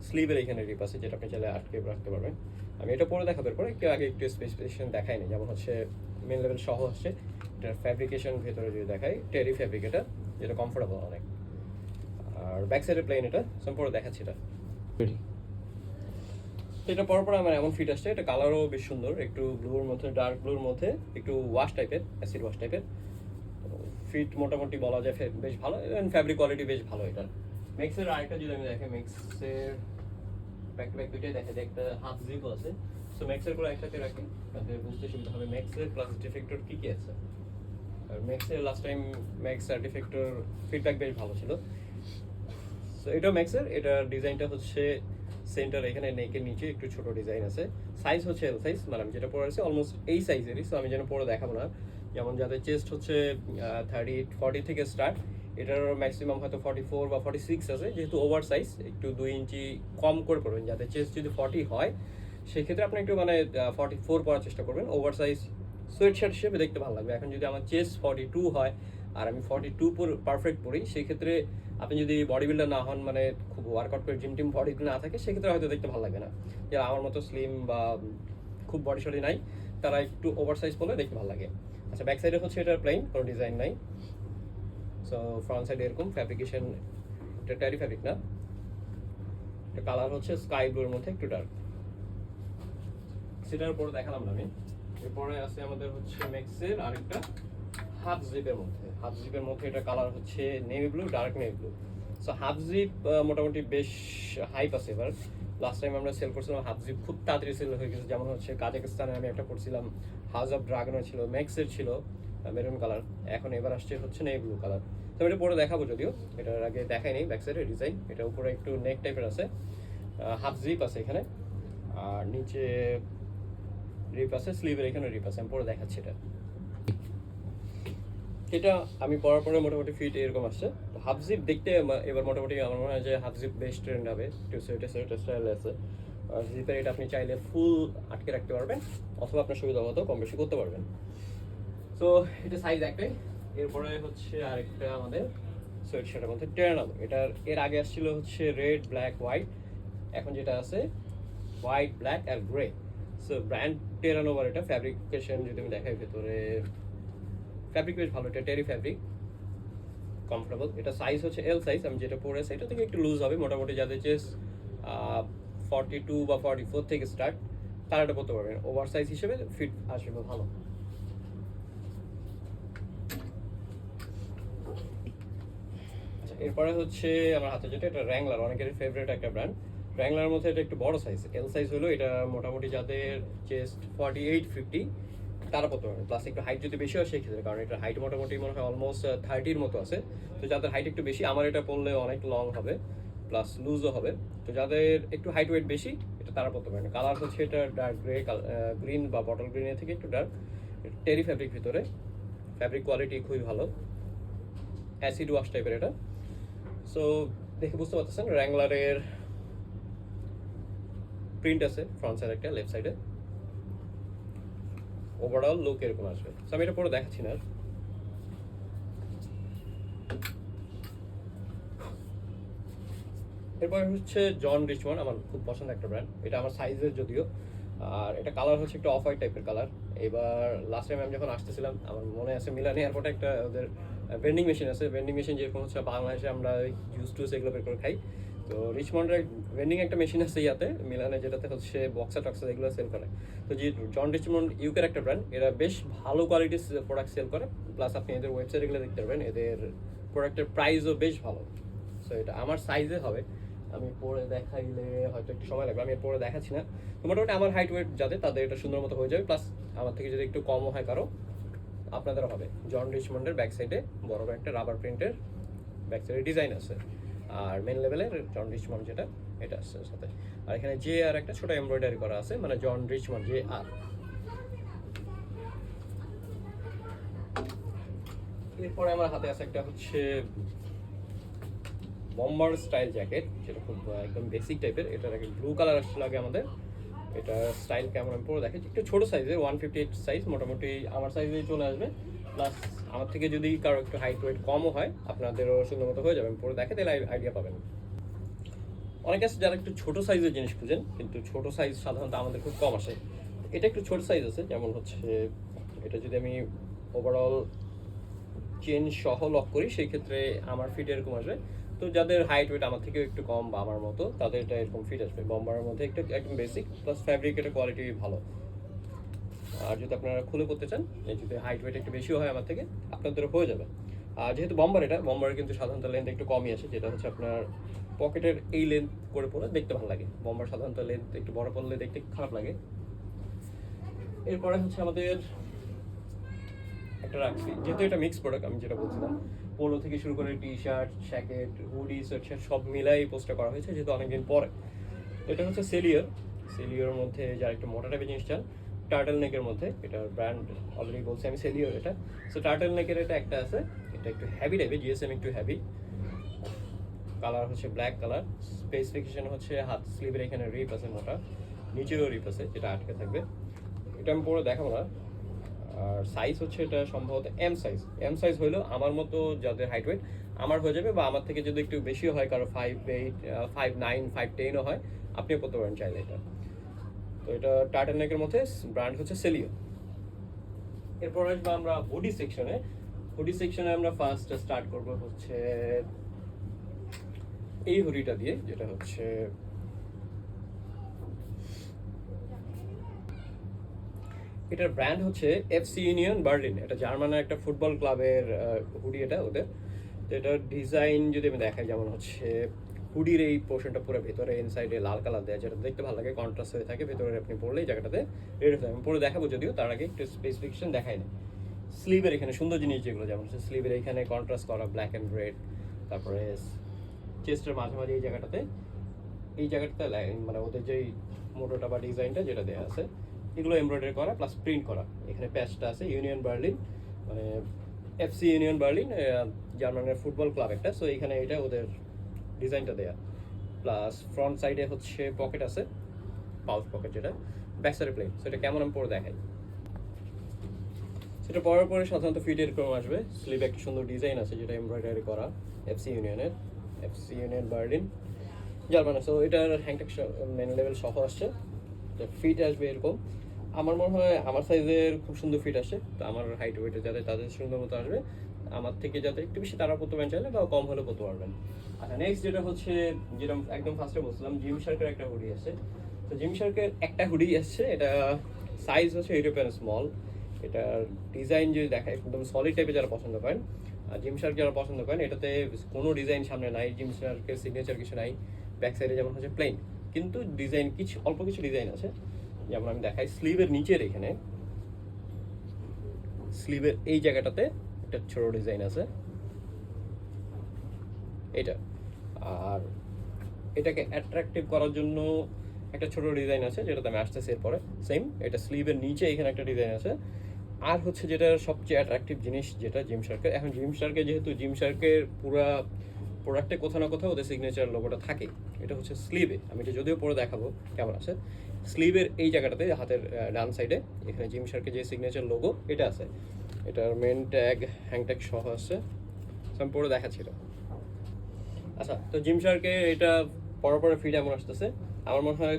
স্লিভের এখানে রিপ আছে, যেটা আপনি চাইলে আটকে রাখতে পারবেন। আমি এটা পরে দেখাবার পরে একটু আগে একটু স্পেসিফিকেশন দেখাই নি, যেমন হচ্ছে মেন লেভেল সহ আসছে। এটার ফ্যাব্রিকেশন ভেতরে যদি দেখাই, টেরি ফ্যাব্রিক এটা, যেটা কমফোর্টেবল অনেক। আর ব্যাক সাইডের প্লেন এটা, পরে দেখাচ্ছি এটা। এটা পর আমার এমন ফিট আসছে, এটা কালারও বেশ সুন্দর, একটু ব্লুর মধ্যে, ডার্ক ব্লুর মধ্যে একটু ওয়াশ টাইপের, অ্যাসিড ওয়াশ টাইপের। ফিট মোটামুটি বলা যায় বেশ ভালো, এবং ফ্যাব্রিক কোয়ালিটি বেশ ভালো এটার। মেক্সের আরেকটা যদি আমি দেখি, মেক্সের ব্যাক টু ব্যাক দুইটাই দেখা যায়, একটা হাফ জিপও আছে। সো মেক্সের করে একসাথে রাখি, তাতে বুঝতে সুবিধা হবে মেক্সের প্লাস ডিফেক্টর কী কী আছে। আর মেক্সের লাস্ট টাইম ম্যাক্স আর ডিফেক্টর ফিডব্যাক বেশ ভালো ছিল। সো এটাও ম্যাক্সের, এটার ডিজাইনটা হচ্ছে সেন্টার এখানে নেকের নিচে একটু ছোট ডিজাইন আছে। সাইজ হচ্ছে এল সাইজ, মানে আমি যেটা পরে আছি অলমোস্ট এই সাইজেরই। সো আমি যেন পরে দেখাবো না, যেমন যাদের চেস্ট হচ্ছে 40 থেকে স্টার্ট, এটার ম্যাক্সিমাম হয়তো 44 বা 46 আছে। যেহেতু ওভার সাইজ, একটু 2 ইঞ্চি কম করে পড়বেন। যাদের চেস্ট যদি 40 হয়, সেক্ষেত্রে আপনি একটু মানে 44 পরার চেষ্টা করবেন। ওভার সাইজ সোয়েট শার্ট হিসেবে দেখতে ভালো লাগবে। এখন যদি আমার চেস্ট 42 হয় আর আমি 42 পারফেক্ট পরি, সেক্ষেত্রে আপনি যদি বডি বিল্ডার না হন, মানে খুব ওয়ার্কআউট করে জিম টিম বডি না থাকে, সেক্ষেত্রে হয়তো দেখতে ভালো লাগবে না। যারা আমার মতো স্লিম বা খুব বডি শডি নাই, তারা একটু ওভার সাইজ পরলে দেখতে ভালো লাগে। আচ্ছা, ব্যাক সাইডে হচ্ছে এটার প্লেন, কোনো ডিজাইন নাই। সো ফ্রন্ট সাইডে এরকম ফ্যাব্রিকেশন, এটা ট্যারি ফ্যাব্রিক না, এটা কালার হচ্ছে স্কাই ব্লুর মধ্যে একটু ডার্ক। সেটার উপর দেখালাম না আমি। এরপরে আছে আমাদের হচ্ছে মেক্সের আরেকটা হাফ জিপের মধ্যে। হাফ জিপের মধ্যে এটা কালার হচ্ছে navy blue, dark navy blue. So half zip মোটামুটি বেশ হাইপ আছে এবার। লাস্ট টাইম আমরা সেল করছিলাম হাফ জিপ, খুব তাড়াতাড়ি সেল হয়ে গেছে। যেমন হচ্ছে কাজাকিস্তানে আমি একটা করছিলাম, হাউস অফ ড্রাগনের ছিল, ম্যাক্সের ছিল মেরুন কালার, এখন এবার আসছে হচ্ছে নেভি ব্লু কালার। তো এটা পরে দেখাবো, যদিও এটার আগে দেখাই নেই ব্যাক সাইডের ডিজাইন। এটা উপরে একটু নেক টাইপের আছে, হাফ জিপ আছে এখানে, আর নিচে রিপ আছে, স্লিভের এখানে রিপ আছে। আমি পরে দেখাচ্ছি এটা। এটা আমি পরার পরে মোটামুটি ফিট এরকম আসছে। হাফ জিপ দেখতে এবার মোটামুটি আমার মনে হয় যে হাফ জিপ বেস্ট ট্রেন্ড হবে, একটু সোয়েটার সোয়েটার স্টাইল আছে। আর জিপের এটা আপনি চাইলে ফুল আটকে রাখতে পারবেন, অথবা আপনার সুবিধা মতো কম বেশি করতে পারবেন। সো এটা সাইজ একটাই। এরপরে হচ্ছে আরেকটা আমাদের সোয়েট শার্টের মধ্যে টেরানো। এটার এর আগে আসছিল হচ্ছে রেড, ব্ল্যাক, হোয়াইট। এখন যেটা আছে হোয়াইট, ব্ল্যাক আর গ্রে। সো ব্র্যান্ড টেরানোভার। এটা ফ্যাব্রিকেশন যদি আমি দেখাই, ভেতরে ফ্যাব্রিক বেশ ভালো, এটা টেরি ফ্যাব্রিক, কমফোর্টেবল। এটা সাইজ হচ্ছে এল সাইজ, আমি যেটা পরেছি এটা থেকে একটু লুজ হবে। মোটামুটি যাদের চেস্ট 42 বা 44 থেকে স্টার্ট, তারা এটা পরতে পারবেন। ওভার সাইজ হিসেবে ফিট আসবে ভালো। আচ্ছা, এরপরে হচ্ছে আমার হাতে যেটা, এটা র্যাংলার, অনেকের ফেভারিট একটা ব্র্যান্ড। র্যাংলার মধ্যে এটা একটু বড় সাইজ, এল সাইজ হলো। এটা মোটামুটি যাদের চেস্ট 48-50, তারা পড়তে পারবে। প্লাস একটু হাইট যদি বেশি হয় সেক্ষেত্রে, কারণ এটা হাইট মোটামুটি মনে হয় অলমোস্ট 30-র মতো আছে। তো যাদের হাইট একটু বেশি, আমার এটা পরলে অনেক লং হবে, প্লাস লুজও হবে। তো যাদের একটু হাইট ওয়েট বেশি, এটা তারা পরতে পারে না। কালার হচ্ছে এটা ডার্ক গ্রে, গ্রিন বা বটল গ্রিনের থেকে একটু ডার্ক, টেরি ফ্যাব্রিক ভিতরে। ফ্যাব্রিক কোয়ালিটি খুবই ভালো, অ্যাসিড ওয়াশ টাইপের এটা। সো দেখে বুঝতে পারতেছেন র্যাংলারের প্রিন্ট আছে ফ্রন্ট সাইড একটা, লেফট সাইডে। ওভারঅল লুক এরকম আসবে। সো আমি এটা পরে দেখাচ্ছি না। এরপর হচ্ছে জন রিচমন্ড, আমার খুব পছন্দ একটা ব্র্যান্ড। এটা আমার সাইজের যদিও, আর এটা কালার হচ্ছে একটু অফ হোয়াইট টাইপের কালার। এবার লাস্ট টাইম আমি যখন আসতেছিলাম, আমার মনে আছে মিলান এয়ারপোর্টে একটা ওদের ভেন্ডিং মেশিন আছে। ভেন্ডিং মেশিন যেরকম হচ্ছে বাংলাদেশে আমরা জুস টুস এগুলো বের করে খাই, তো রিচমন্ডের ভেন্ডিং একটা মেশিন আছে ইয়াতে মিলানে, যেটাতে হচ্ছে বক্সা টক্সা এগুলো সেল করে। তো যে জন রিচমন্ড ইউকের একটা ব্র্যান্ড, এরা বেশ ভালো কোয়ালিটির প্রোডাক্ট সেল করে। প্লাস আপনি এদের ওয়েবসাইট এগুলো দেখতে পারবেন, এদের প্রোডাক্টের প্রাইসও বেশ ভালো। সো এটা আমার সাইজে হবে, আমি পরে দেখাইলে হয়তো একটু সময় লাগবে, আমি পরে দেখাচ্ছি না। তো মোটামুটি আমার হাইট ওয়েট যাতে, তাদের এটা সুন্দর মতো হয়ে যাবে। প্লাস আমার থেকে যদি একটু কমও হয় কারো, আপনাদেরও হবে। জন রিচমন্ডের ব্যাক সাইডে বড় একটা রাবার প্রিন্টের ব্যাক সাইডে ডিজাইন আছে। আর মেন লেভেলের জন রিচমন্ড যেটা, এটা আসছে সাথে। আর এখানে যে আর একটা ছোট এমব্রয়ডারি করা আছে, মানে জন রিচমন্ড যে আর। এরপরে আমার হাতে আছে একটা হচ্ছে বম্বার স্টাইল জ্যাকেট, যেটা খুব একদম বেসিক টাইপের। এটার আগে ব্লু কালার আসছিল আগে আমাদের, এটা স্টাইল কেমন আমি পুরো দেখে একটু ছোটো সাইজের 158 সাইজ, মোটামুটি আমার সাইজেই চলে আসবে। প্লাস আমার থেকে যদি কারো একটু হাইট ওয়েট কমও হয় আপনাদেরও সুন্দর মতো হয়ে যাবে, আমি পুরো দেখে তাহলে আইডিয়া পাবেন। অনেকে আছে যারা একটু ছোটো সাইজের জিনিস খুঁজেন, কিন্তু ছোটো সাইজ সাধারণত আমাদের খুব কম আসে। এটা একটু ছোট সাইজ আছে, যেমন হচ্ছে এটা যদি আমি ওভারঅল চেন সহ লক করি সেই ক্ষেত্রে আমার ফিট এরকম আসবে। তো যাদের হাইট ওয়েট আমার থেকেও একটু কম বা আমার মতো তাদের এটা এরকম ফিট আসবে। বম্বারের মধ্যে একটু একদম বেসিক, প্লাস ফ্যাব্রিক এটা কোয়ালিটি ভালো। আর যদি আপনারা খুলে করতে চান, যদি হাইট ওয়েট একটু বেশিও হয় আমার থেকে আপনাদেরও হয়ে যাবে। আর যেহেতু বম্বারের কিন্তু সাধারণত লেন্থ একটু কমই আসে, যেটা হচ্ছে আপনার পকেটের এই লেন্থ করে পরে দেখতে ভালো লাগে। বম্বার সাধারণত লেন্থ একটু বড় পড়লে দেখতে খারাপ লাগে। এরপরে হচ্ছে আমাদের একটা রাখছি, যেহেতু এটা মিক্স প্রোডাক্ট, আমি যেটা বলছিলাম পোলো থেকে শুরু করে T shirt, jacket, hoodie, sweatshirt সব মিলাই পোস্টটা করা হয়েছে, যেহেতু অনেকদিন পরে। তো এটা হচ্ছে সেলিওর মধ্যে যারা একটু মোটা টাইপের জিনিস চান, টার্টল নেকের মধ্যে, এটার ব্র্যান্ড অলরেডি বলছি আমি সেলিওর এটা। সো টার্টল নেকের এটা একটা আছে, এটা একটু হ্যাভি টাইপের, জিএসএম একটু হ্যাভি। কালার হচ্ছে ব্ল্যাক কালার, স্পেসিফিকেশন হচ্ছে হাত স্লিভের এখানে রিপ আছে মোটা, নিচেও রিপ আছে যেটা আটকে থাকবে। এটা আমি পুরো দেখাবো না। আর সাইজ হচ্ছে এটা সম্ভবত এম সাইজ হইলেও আমার মতো যাদের হাইট ওয়েট আমার হয়ে যাবে, বা আমার থেকে যদি একটু বেশিও হয়, কারো 5'8", 5'9", 5'10"ও হয়, আপনিও করতে পারেন চাইলে এটা। তো এটা টার্টল নেকের মধ্যে, ব্র্যান্ড হচ্ছে সেলিও। এরপর আসবো আমরা হুডি সেকশনে আমরা ফার্স্ট স্টার্ট করবো হচ্ছে এই হুডিটা দিয়ে, যেটা হচ্ছে এটার ব্র্যান্ড হচ্ছে এফসি ইউনিয়ন বার্লিন। এটা জার্মানের একটা ফুটবল ক্লাবের হুডি এটা ওদের। তো এটার ডিজাইন যদি আমি দেখাই, যেমন হচ্ছে হুডির এই পোর্শনটা পুরো ভেতরে ইনসাইডে লাল কালার দেওয়া, যেটা দেখতে ভালো লাগে, কন্ট্রাস্ট হয়ে থাকে ভেতরে, আপনি পরলে এই জায়গাটাতে রেড হয়ে আমি পরে দেখাবো, যদিও তার আগে একটু স্পেসিফিকেশন দেখাই না। স্লিভের এখানে সুন্দর জিনিস যেগুলো, যেমন হচ্ছে স্লিভের এখানে কন্ট্রাস্ট করা ব্ল্যাক অ্যান্ড রেড, তারপরে চেস্টের মাঝামাঝি এই জায়গাটাতে মানে ওদের যেই মোটোটা বা ডিজাইনটা যেটা দেওয়া আছে, এগুলো এমব্রয়ডারি করা প্লাস প্রিন্ট করা। এখানে প্যাচটা আছে ইউনিয়ন বার্লিন, মানে এফসি ইউনিয়ন বার্লিন, জার্মানের ফুটবল ক্লাব একটা। সো এখানে এটা ওদের ডিজাইনটা দেয়া, প্লাস ফ্রন্ট সাইডে হচ্ছে পকেট আছে, পাউচ পকেট, যেটা ব্যাক সাইডে প্লেন। সো এটা কেমন আমি পরে দেখাই। সেটা পরার পরে সাধারণত ফিট এরকম আসবে। স্লিভে একটা সুন্দর ডিজাইন আছে যেটা এমব্রয়ডারি করা, এফসি ইউনিয়ন বার্লিন, জার্মানে। সো এটার হ্যাংটেক মেন লেভেল সহ আসছে, ফিট আসবে এরকম। আমার মনে হয় আমার সাইজের খুব সুন্দর ফিট আসে। তো আমার হাইট ওয়েটে যাদের তাদের সুন্দর মতো আসবে, আমার থেকে যাদের একটু বেশি তারা পরতে পারেন চাইলে, বা কম হলেও পরতে পারবেন। আচ্ছা, নেক্সট যেটা হচ্ছে, যেটা একদম ফার্স্টে বলছিলাম, জিম শার্কের একটা হুডি আছে। তো জিম শার্কের একটা হুডি আসছে, এটা সাইজ হচ্ছে ইউরোপিয়ান স্মল। এটার ডিজাইন যদি দেখায়, একদম সলিড টাইপের যারা পছন্দ করেন, আর জিম শার্ক যারা পছন্দ করেন, এটাতে কোনো ডিজাইন সামনে নাই, জিম শার্কের সিগনেচার কিছু নাই। ব্যাক সাইডে যেমন হচ্ছে প্লেন, কিন্তু ডিজাইন কিছু অল্প কিছু ডিজাইন আছে। যেমন আমি দেখাই, স্লিভের নিচের এখানে, স্লিভের এই জায়গাটাতে একটা ছোট ডিজাইন আছে এটা। আর এটাকে অ্যাট্রাকটিভ করার জন্য একটা ছোট ডিজাইন আছে, যেটাতে আমি আসতেছি এরপরে। সেম, এটা স্লিভের নিচে এখানে একটা ডিজাইন আছে। আর হচ্ছে যেটা সবচেয়ে অ্যাট্রাকটিভ জিনিস, যেটা জিম শার্কের, এখন জিম শার্কে যেহেতু জিম শার্কের পুরা প্রোডাক্টে কোথাও না কোথাও ওদের সিগনেচার লোগোটা থাকে, এটা হচ্ছে স্লিভে। আমি এটা যদিও পরে দেখাবো কেমন আছে। স্লিভের এই জায়গাটাতে হাতের ডান সাইডে এখানে জিম শার্কের যে সিগনেচার লোগো এটা আছে। এটার মেন ট্যাগ হ্যাংট্যাগ সহ আছে, আমি পরে দেখাচ্ছিল। আচ্ছা, তো জিম শার্কে এটা পরে পরে ফিট এমন আসতেছে। আমার মনে হয়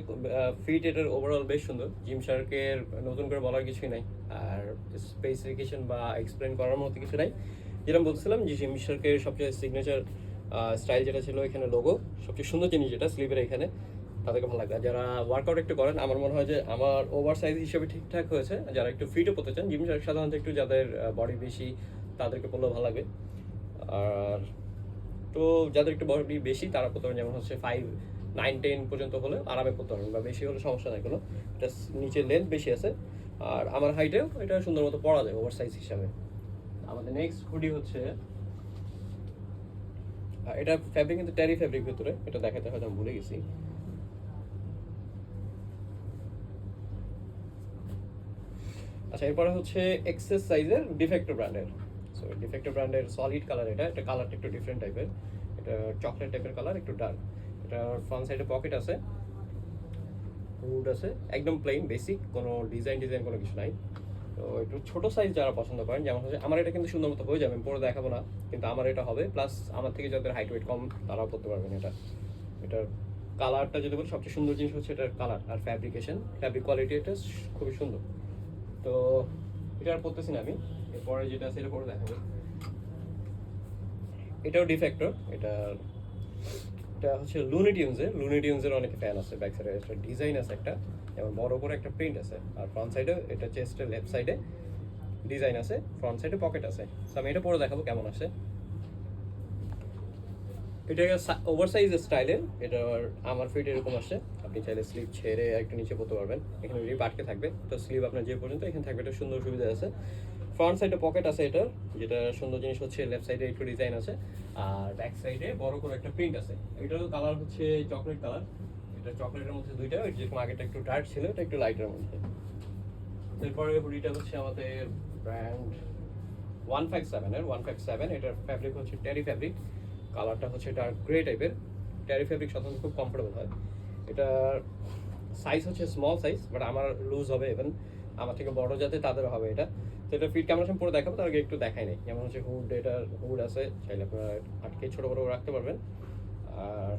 ফিট এটার ওভারঅল বেশ সুন্দর। জিম শার্কের নতুন করে বলার কিছুই নাই, আর স্পেসিফিকেশন বা এক্সপ্লেন করার মতো কিছু নাই। যেটা বলছিলাম যে জিম শার্কের সবচেয়ে সিগনেচার স্টাইল যেটা ছিল, এখানে লোগো সবচেয়ে সুন্দর জিনিস যেটা স্লিভের এখানে, তাদেরকে ভালো লাগবে। যারা ওয়ার্কআউট একটু করেন, আমার মনে হয় যে আমার ওভার সাইজ হিসেবে ঠিকঠাক হয়েছে। যারা একটু ফিটও করতে চান, জিম শার্ক সাধারণত একটু যাদের বডি বেশি তাদেরকে পরলেও ভালো লাগবে। আর তো যাদের একটু বডি বেশি তারা পরতে পারেন, যেমন হচ্ছে 5'9", 10" পর্যন্ত হলে আরামে পরতে পারবেন, বা বেশি হলে সমস্যা নাই কোনো। এটা নিচে লেন্থ বেশি আছে, আর আমার হাইটেও এটা সুন্দর মতো পরা যায় ওভার সাইজ হিসাবে। আমাদের নেক্সট হুডি হচ্ছে, এটা ফ্যাব্রিক কিন্তু ট্যারি ফ্যাব্রিক ভিতরে, এটা দেখাতে হয়তো আমি ভুলে গেছি। আচ্ছা, এরপরে হচ্ছে এক্সেস সাইজের ডিফেক্টর ব্র্যান্ডের। সো ডিফেক্টর ব্র্যান্ডের সলিড কালার এটা কালারটা একটু ডিফারেন্ট টাইপের, এটা চকলেট টাইপের কালার, একটু ডার্ক। এটা ফ্রন্ট সাইডে পকেট আছে, হুড আছে, একদম প্লেন বেসিক, কোনো ডিজাইন কোনো কিছু নাই। তো একটু ছোট সাইজ যারা পছন্দ করেন, যেমন হচ্ছে আমার এটা কিন্তু সুন্দর মতো হয়ে যাবে, আমি পরে দেখাবো না, কিন্তু আমার এটা হবে। প্লাস আমার থেকে যাদের হাইট ওয়েট কম তারাও পরতে পারবেন এটা। এটার কালারটা যদি বলি, সবচেয়ে সুন্দর জিনিস হচ্ছে এটার কালার আর ফ্যাব্রিক কোয়ালিটি এটা খুবই সুন্দর। তো এটা আর পরতেছি না আমি, এরপরে যেটা আছে এটা পরে দেখাবো। এটাও ডিফেক্টর, এটা হচ্ছে লুনি টিউনসের অনেক ফ্যান আছে। ব্যাক সাইডে একটা ডিজাইন আছে একটা, যেমন বড় করে একটা প্রিন্ট আছে, আর ফ্রন্ট সাইডে এটা চেস্টের লেফট সাইডে ডিজাইন আছে, ফ্রন্ট সাইডে পকেট আছে। তো আমি এটা পরে দেখাবো কেমন আছে। এটা ওভার সাইজ স্টাইলের, এটা আমার ফিট এরকম আসছে। আপনি চাইলে স্লিভ ছেড়ে একটু নিচে পড়তে পারবেন, এখানে রিপ আটকে থাকবে, তো স্লিভ আপনার যে পর্যন্ত এখানে থাকবে, এটা সুন্দর সুবিধা আছে। ফ্রন্ট সাইডে পকেট আছে এটার, যেটা সুন্দর জিনিস হচ্ছে লেফট সাইডে একটু ডিজাইন আছে, আর ব্যাক সাইডে বড় করে একটা প্রিন্ট আছে। এটারও কালার হচ্ছে চকলেট কালার। এটা চকলেটের মধ্যে দুইটা, যেরকম আগেটা একটু ডার্ক ছিল, এটা একটু লাইটের মধ্যে। এরপরে হুডিটা হচ্ছে আমাদের ব্র্যান্ড 157 এর 157। এটার ফ্যাব্রিক হচ্ছে টেরি ফ্যাব্রিক, কালারটা হচ্ছে ডার্ক গ্রে টাইপের। টেরি ফ্যাব্রিক সাধারণত খুব কমফোর্টেবল হয়। এটার সাইজ হচ্ছে স্মল সাইজ, বাট আমার লুজ হবে, ইভেন আমার থেকে বড় যাতে তাদের হবে এটা। তো এটা ফিট কেমন আছে পরে দেখাবো, তার আগে একটু দেখাই নাই। যেমন হচ্ছে এটার হুড আছে, চাইলে আপনারা আটকে ছোটো বড়ো রাখতে পারবেন। আর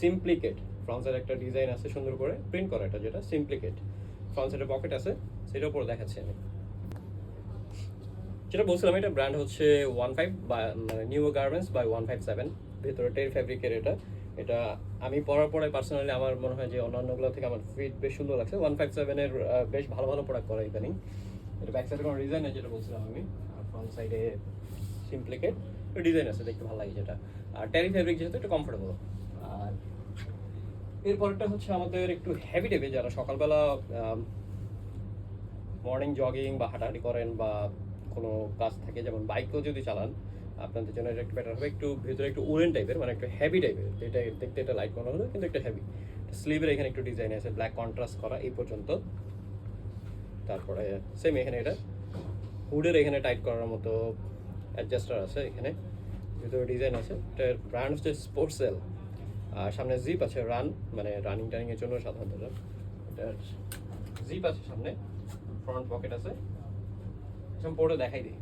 সিম্পলিকেট ফ্রন্ট সাইড একটা ডিজাইন আছে সুন্দর করে প্রিন্ট করা, এটা যেটা সিম্পলিকেট। ফ্রন্ট সাইডে পকেট আছে, সেটার উপরে দেখাচ্ছি আমি। যেটা বলছিলাম, এটা ব্র্যান্ড হচ্ছে 15 বা মানে নিউ গার্মেন্টস বাই 157। ভেতরে টের ফ্যাব্রিকের এটা। এটা আমি পরার পরে পার্সোনালি আমার মনে হয় যে অন্যান্যগুলো থেকে আমার ফিট বেশ সুন্দর লাগছে। 157 এর বেশ ভালো ভালো প্রোডাক্ট করা ইদানিং। এটা ব্যাক সাইডে কোনো ডিজাইন নেই, যেটা বলছিলাম আমি। আর ফ্রন্ট সাইডে সিম্পলিকেট ডিজাইন আছে, দেখতে ভালো লাগে যেটা। আর টেরি ফ্যাব্রিক যেহেতু এটা কমফোর্টেবল। আর এরপরটা হচ্ছে আমাদের একটু হেভি টাইপের, যারা সকালবেলা মর্নিং জগিং বা হাঁটাহাঁটি করেন, বা কোনো কাজ থাকে, যেমন বাইকও যদি চালান, আপনাদের জন্য এটা একটু বেটার হবে। একটু ভিতরে একটু উলেন টাইপের, মানে একটু হেভি টাইপের, যেটা দেখতে এটা লাইট মনে হলো কিন্তু একটু হেভি। স্লিভের এখানে একটু ডিজাইন আছে, ব্ল্যাক কন্ট্রাস্ট করা এই পর্যন্ত। তারপরে সেম এখানে এটা হুডের এখানে টাইট করার মতো অ্যাডজাস্টার আছে, এখানে ভিতরে ডিজাইন আছে। এটার ব্র্যান্ড হচ্ছে স্পোর্টসেল। আর সামনে জিপ আছে, মানে রানিং টানিংয়ের জন্য সাধারণত এটার জিপ আছে সামনে, ফ্রন্ট পকেট আছে। পরে দেখাই দিই।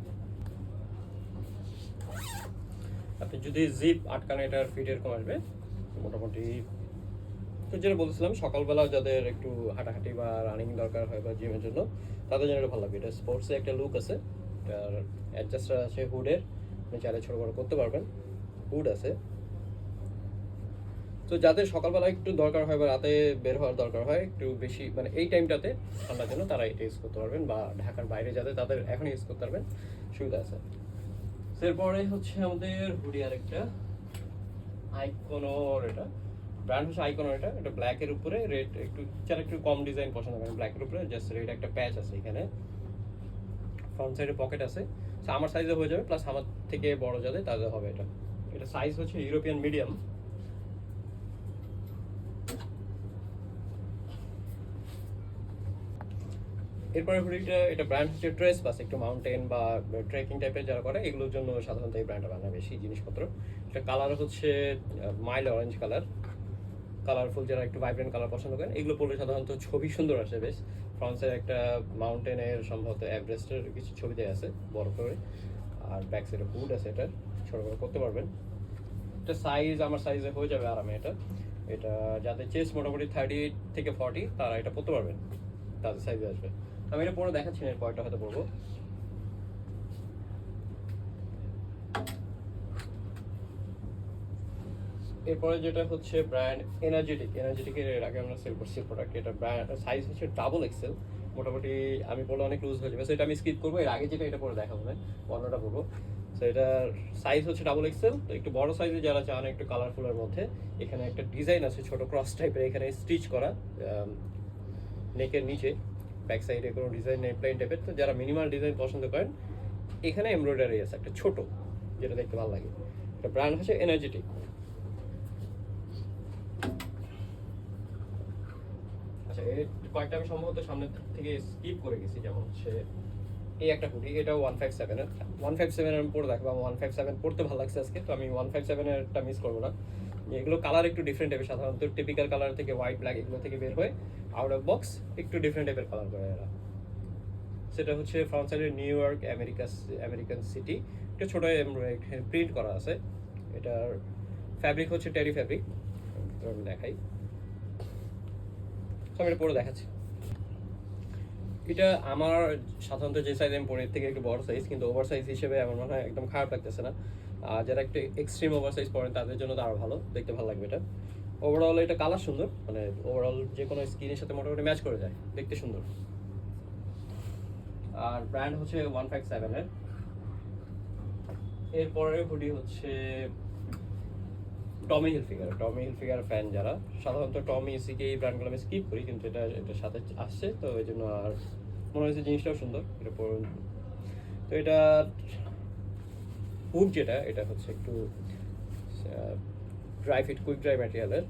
আপনি যদি জিপ আটকান, এটার ফিট এরকম আসবে মোটামুটি। তো যেটা বলছিলাম, সকালবেলা যাদের একটু হাঁটাহাঁটি বা রানিং দরকার হয় বা জিমের জন্য, তাদের জন্য এটা ভালো লাগবে। এটা স্পোর্টসে একটা লুক আছে, এটার অ্যাডজাস্টার আছে হুডের, আপনি চাইলে ছোটো বড়ো করতে পারবেন। হুড আছে। তো যাদের সকালবেলা একটু দরকার হয় বা রাতে বের হওয়ার দরকার হয় একটু বেশি, মানে এই টাইমটাতে ঠান্ডার জন্য, তারা এটা ইউজ করতে পারবেন। বা ঢাকার বাইরে যাদের, তাদের এখন ইউজ করতে পারবেন, সুবিধা আছে। এরপরে হচ্ছে আমাদের হুডি আরেকটা আইকনোর, এটা ব্র্যান্ড হচ্ছে আইকনোর। এটা ব্ল্যাকের উপরে রেড, যারা একটু কম ডিজাইন পছন্দ করেন, ব্ল্যাকের উপরে জাস্ট রেড একটা প্যাচ আছে এখানে। ফ্রন্ট সাইডে পকেট আছে, আমার সাইজে হয়ে যাবে, প্লাস আমার থেকে বড় যাদের তাদের হবে এটা। এটা সাইজ হচ্ছে ইউরোপিয়ান মিডিয়াম। এরপরে হুডিটা, এটা ব্র্যান্ড হচ্ছে ট্রেস পাস। একটু মাউন্টেন বা ট্রেকিং টাইপের যারা করে, এগুলোর জন্য সাধারণত এই ব্র্যান্ডটা বানায় বেশি জিনিসপত্র। এটা কালার হচ্ছে মাইল্ড অরেঞ্জ কালারফুল, যারা একটু ভাইব্রেন্ট কালার পছন্দ করেন, এগুলো পড়লে সাধারণত ছবি সুন্দর আসে বেশ। ফ্রন্ট সাইডে একটা মাউন্টেনের সম্ভবত এভারেস্টের কিছু ছবি দেওয়া আছে বড় করে। আর ব্যাক সাইডে হুড আছে, এটা ছোটো করে করতে পারবেন। এটা সাইজ আমার সাইজে হয়ে যাবে আরামে এটা। এটা যাদের চেস্ট মোটামুটি 38 থেকে 40, তারা এটা পরতে পারবেন, তাদের সাইজে আসবে। আমি এটা পরে দেখাচ্ছি না, এর পরটা হয়তো পরবো। এরপরে যেটা হচ্ছে ব্র্যান্ড এনার্জেটিকের আগে আমরা সেল করছি প্রোডাক্ট। এটা ব্র্যান্ড সাইজ হচ্ছে ডাবল এক্সেল। মোটামুটি আমি বললে অনেক লুজ হয়ে যাবে, সো এটা আমি স্কিপ করবো। এর আগে যেটা এটা পরে দেখাবো না, অন্যটা বলবো। সো এটার সাইজ হচ্ছে ডাবল এক্সেল। তো একটু বড় সাইজে যারা চান একটু কালারফুলের মধ্যে, এখানে একটা ডিজাইন আছে ছোট ক্রস টাইপের, এখানে স্টিচ করা নেকের নিচে। ব্যাক সাইডে কোনো ডিজাইন নেই, প্লেন টাইপের। তো যারা মিনিমাল ডিজাইন পছন্দ করেন, এখানে এমব্রয়ডারি আছে একটা ছোট, যেটা দেখতে ভালো লাগে। এটা ব্র্যান্ড হচ্ছে এনার্জেটিক। আচ্ছা, এর কয়েকটা আমি সম্ভবত সামনে থেকে স্কিপ করে গেছি। যেমন হচ্ছে এই একটা হুডি, এটাও 157 এর। 157 এর আমি পরে দেখবো, আমার 157 পড়তে ভালো লাগছে আজকে, তো আমি 157 এরটা মিস করবো না। এগুলো কালার একটু ডিফারেন্ট টাইপের, সাধারণত টিপিক্যাল কালার থেকে হোয়াইট ব্ল্যাক এগুলো থেকে বের হয়ে আউট অফ বক্স একটু ডিফারেন্ট টাইপের কালার করে এরা। সেটা হচ্ছে ফ্রন্ট সাইডে নিউ ইয়র্ক আমেরিকান সিটি, একটা ছোটো প্রিন্ট করা আছে। এটার ফ্যাব্রিক হচ্ছে টেরি ফ্যাব্রিক, আমি দেখাই, আমি এটা পরে দেখাচ্ছি। এটা আমার সাধারণত যে সাইজ আমি পরের থেকে একটু বড় সাইজ, কিন্তু ওভার সাইজ হিসেবে আমার মনে হয় একদম খারাপ লাগতেছে না। আর যারা একটু এক্সট্রিম ওভার সাইজ পরেন তাদের জন্য তো আরও ভালো, দেখতে ভালো লাগবে এটা। ওভারঅল এটা কালার সুন্দর, মানে ওভারঅল যে কোনো স্কিনের সাথে মোটামুটি ম্যাচ করে যায়, দেখতে সুন্দর। আর ব্র্যান্ড হচ্ছে 157 এর। এরপরে হুডি হচ্ছে টমি হিলফিগার ফ্যান যারা, সাধারণত টমি সিকে এই ব্র্যান্ডগুলো আমি স্কিপ করি, কিন্তু এটার সাথে আসছে তো এই জন্য আর মনে হয়েছে জিনিসটাও সুন্দর, এটা পরুন। তো এটা হুড যেটা, এটা হচ্ছে একটু ড্রাই ফিট কুইক ড্রাই ম্যাটেরিয়ালের,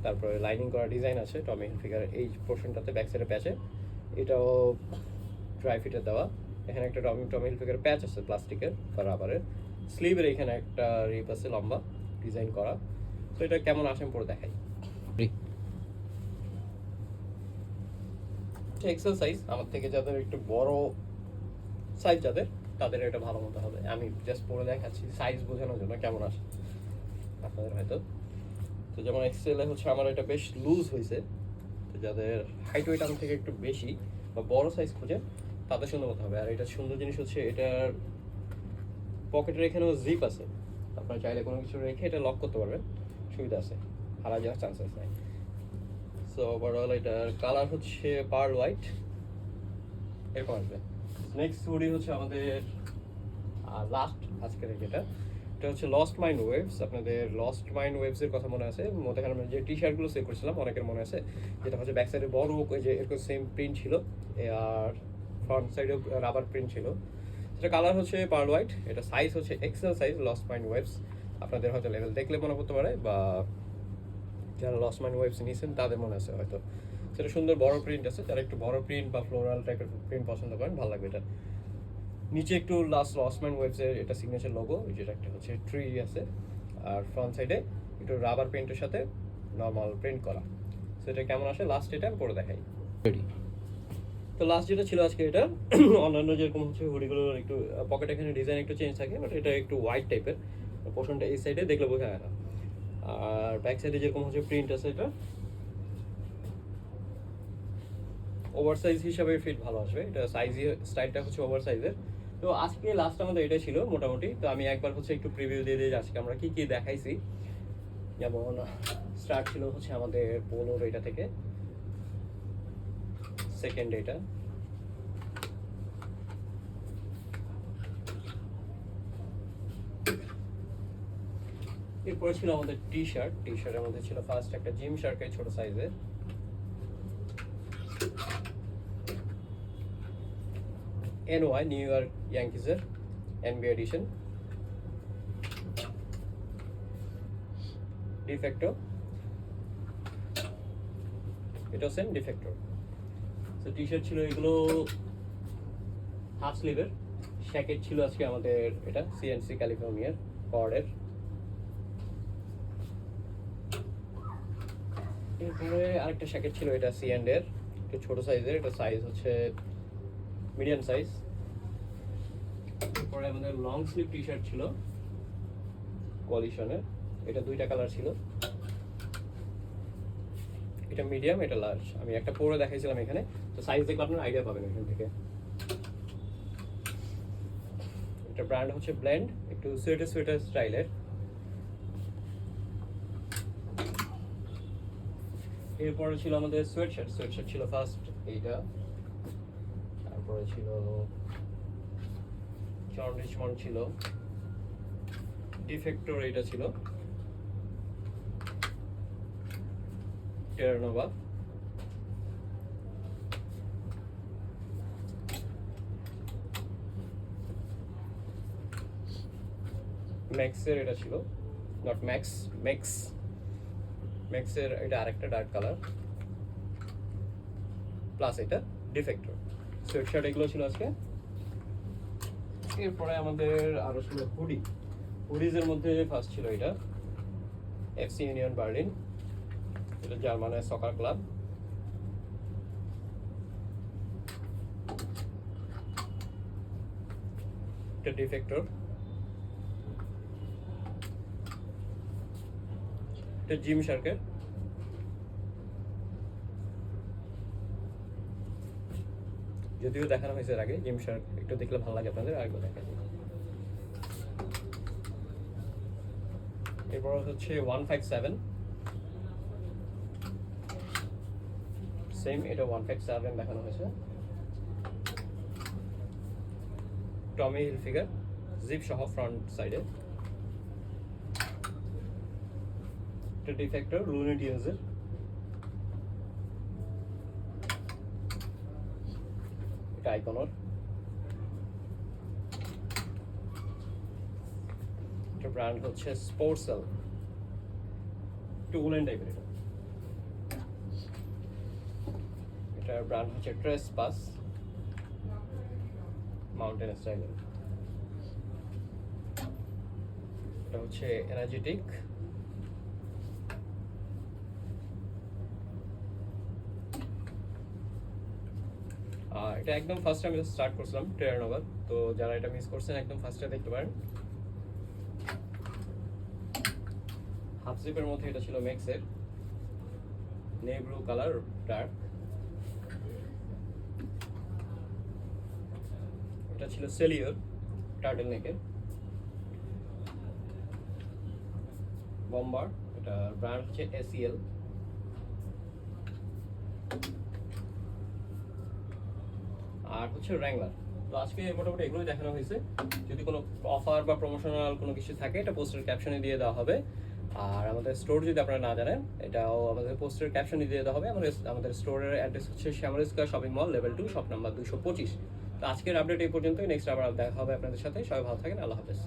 তারপরে লাইনিং করা ডিজাইন আছে টমি হিলফিগারের এই পোর্শনটাতে ব্যাক সাইডে প্যাচে, এটাও ড্রাই ফিটের দেওয়া। এখানে একটা টমি হিলফিগার প্যাচ আছে প্লাস্টিকের বা রাবারের, স্লিভের এখানে একটা রিপ আছে লম্বা ডিজাইন করা। তো এটা কেমন আসেন পরে দেখাই। এক্সেল সাইজ, আমার থেকে যাদের একটু বড় সাইজ যাদের, তাদের এটা ভালো মতো হবে। আমি জাস্ট পরে দেখাচ্ছি সাইজ বোঝানোর জন্য কেমন আসে আপনাদের হয়তো। তো যেমন এক্সেলে হচ্ছে আমার এটা বেশ লুজ হয়েছে, তো যাদের হাইট ওয়েট আমার থেকে একটু বেশি বা বড় সাইজ খুঁজে তাদের সুন্দর মতো হবে। আর এটা সুন্দর জিনিস হচ্ছে এটার পকেটের এখানেও জিপ আছে, আপনারা চাইলে কোনো কিছু রেখে এটা লক করতে পারবেন, সুবিধা আছে, হারা যাওয়ার চান্সেস নাই। সো ওভারঅল এটার কালার হচ্ছে পার্ল হোয়াইট, এরকম আসবে। নেক্সট হুডি হচ্ছে আমাদের লাস্ট আজকের যেটা, এটা হচ্ছে লস্ট মাইন্ড ওয়েভস। আপনাদের লস্ট মাইন্ড ওয়েভসের কথা মনে আছে? মধ্যে আমরা যে টি শার্টগুলো সেল করেছিলাম অনেকের মনে আছে, যেটা হচ্ছে ব্যাক সাইডে বড় যে এরকম সেম প্রিন্ট ছিল আর ফ্রন্ট সাইডেও রাবার প্রিন্ট ছিল। সেটা কালার হচ্ছে পার্ল হোয়াইট, এটা সাইজ হচ্ছে XL size lost mind waves. আপনাদের হয়তো লেভেল দেখলে মনে করতে পারে, বা যারা লস্ট মাইন্ড ওয়েভস নিয়েছেন তাদের মনে আছে হয়তো। সেটা সুন্দর বড় প্রিন্ট আছে, যারা একটু বড় প্রিন্ট বা ফ্লোরাল টাইপের প্রিন্ট পছন্দ করেন ভালো লাগবে এটা। নিচে একটু লস্ট মাইন্ড ওয়েভসের এটা সিগনেচার লোগো, যেটা একটা হচ্ছে ট্রি আছে, আর ফ্রন্ট সাইডে একটু রাবার প্রিন্টের সাথে নর্মাল প্রিন্ট করা। সেটা কেমন আসে লাস্ট এটা আমি পরে দেখাই। তো লাস্ট যেটা ছিল আজকে এটা অন্যান্য যেরকম হচ্ছে হুডিগুলোর একটু পকেট এখানে ডিজাইন একটু চেঞ্জ থাকে, বাট এটা একটু হোয়াইট টাইপের পোর্শনটা এই সাইডে দেখলে বোঝা যায় না। আর ব্যাক সাইডে যেরকম হচ্ছে প্রিন্ট আছে, এটা ওভার সাইজ হিসাবে ফিট ভালো আসবে, এটা সাইজ স্টাইলটা হচ্ছে ওভার সাইজের। তো আজকে লাস্ট আমাদের এটা ছিল মোটামুটি। তো আমি একবার হচ্ছে একটু প্রিভিউ দিয়ে দিই আজকে আমরা কি কি দেখাইছি। যেমন স্টার্ট ছিল হচ্ছে আমাদের পোলোর এটা থেকে, সেকেন্ড এটা, এরপরে ছিল আমাদের টি শার্টের মধ্যে ছিল ফার্স্ট একটা জিম শার্টের ছোট সাইজের, এনওয়াই নিউ ইয়র্ক ইয়াঙ্কিজের এনবিএ এডিশন, ডিফেক্টো, এটাও সেম ডিফেক্টো। তো টি শার্ট ছিল এগুলো হাফ স্লিভের, শ্যাকেট ছিল আজকে আমাদের এটা সিএনসি ক্যালিফোর্নিয়ার কর্ডের। এরপরে আরেকটা শ্যাকেট ছিল, এটা সিএন্ডের, একটু ছোট সাইজের, এটা সাইজ হচ্ছে মিডিয়াম সাইজ। এরপরে আমাদের লং স্লিভ টি শার্ট ছিল কোয়ালিশনের, এটা দুইটা কালার ছিল, এটা মিডিয়াম এটা লার্জ। আমি একটা পরে দেখাইছিলাম এখানে, তো সাইজ দেখলে আপনার আইডিয়া পাবেন এখান থেকে। এটা ব্র্যান্ড হচ্ছে ব্লেন্ড, একটু সোয়েটার স্টাইলের। এরপরে ছিল আমাদের সোয়েটশার্ট ছিল ফার্স্ট এইটা, তারপরে ছিল জন রিচমন্ড ছিল, ডিফেক্টর এটা ছিল, টেরানোভা, ম্যাক্সের এটা ছিল, নট ম্যাক্সের এটা আরেকটা ডার্ক কালার, প্লাস এটা ডিফেক্টর। সোয়েটশার্ট এগুলো ছিল আজকে। এরপরে আমাদের আরো ছিল হুডিজের মধ্যে ফার্স্ট ছিল এটা এফসি ইউনিয়ন বার্লিন, এটা জার্মানের সকার ক্লাব। এটা ডিফেক্টর, এটা জিম শার্কের, যদিও দেখানো হয়েছে এর আগে। জিম শার্ক একটু দেখলে ভালো লাগে আপনাদের, আরেকবার দেখা যায়। এরপর হচ্ছে 157, সেম এটা 157 দেখানো হয়েছে। টমি হিলফিগার জিপ সহ ফ্রন্ট সাইডে। এটা ডিফেক্টর লুনি টিউনসের। এটা আইকনর। এটা ব্র্যান্ড হচ্ছে স্পোর্টসেল, একটু উলেন টাইপের। এটার ব্র্যান্ড হচ্ছে ট্রেসপাস, মাউন্টেন স্টাইলের। এটা হচ্ছে এনার্জেটিক। এটা একদম ফার্স্টে আমি স্টার্ট করছিলাম টেরানোভার, তো যারা এটা মিস করছেন একদম ফার্স্টে দেখতে পারেন। হাফ জিপের মধ্যে এটা ছিল ম্যাক্সের, নেভি ব্লু কালার ডার্ক। এটা ছিল সেলিওর টার্টেল নেকের। বম্বার, এটা ব্র্যান্ড হচ্ছে এসিএল। আর হচ্ছে র্যাঙ্গলার। তো আজকে মোটামুটি এগুলোই দেখানো হয়েছে। যদি কোনো অফার বা প্রমোশনাল কোনো কিছু থাকে এটা পোস্টের ক্যাপশনে দিয়ে দেওয়া হবে। আর আমাদের স্টোর যদি আপনারা না জানেন, এটাও আমাদের পোস্টের ক্যাপশনে দিয়ে দেওয়া হবে। আমাদের স্টোরের অ্যাড্রেস হচ্ছে Shyamal square shopping mall, level 2, shop number 225। তো আজকের আপডেট এই পর্যন্তই। নেক্সট আবার দেখা হবে আপনাদের সাথে। সবাই ভালো থাকেন, আল্লাহ হাফেজ।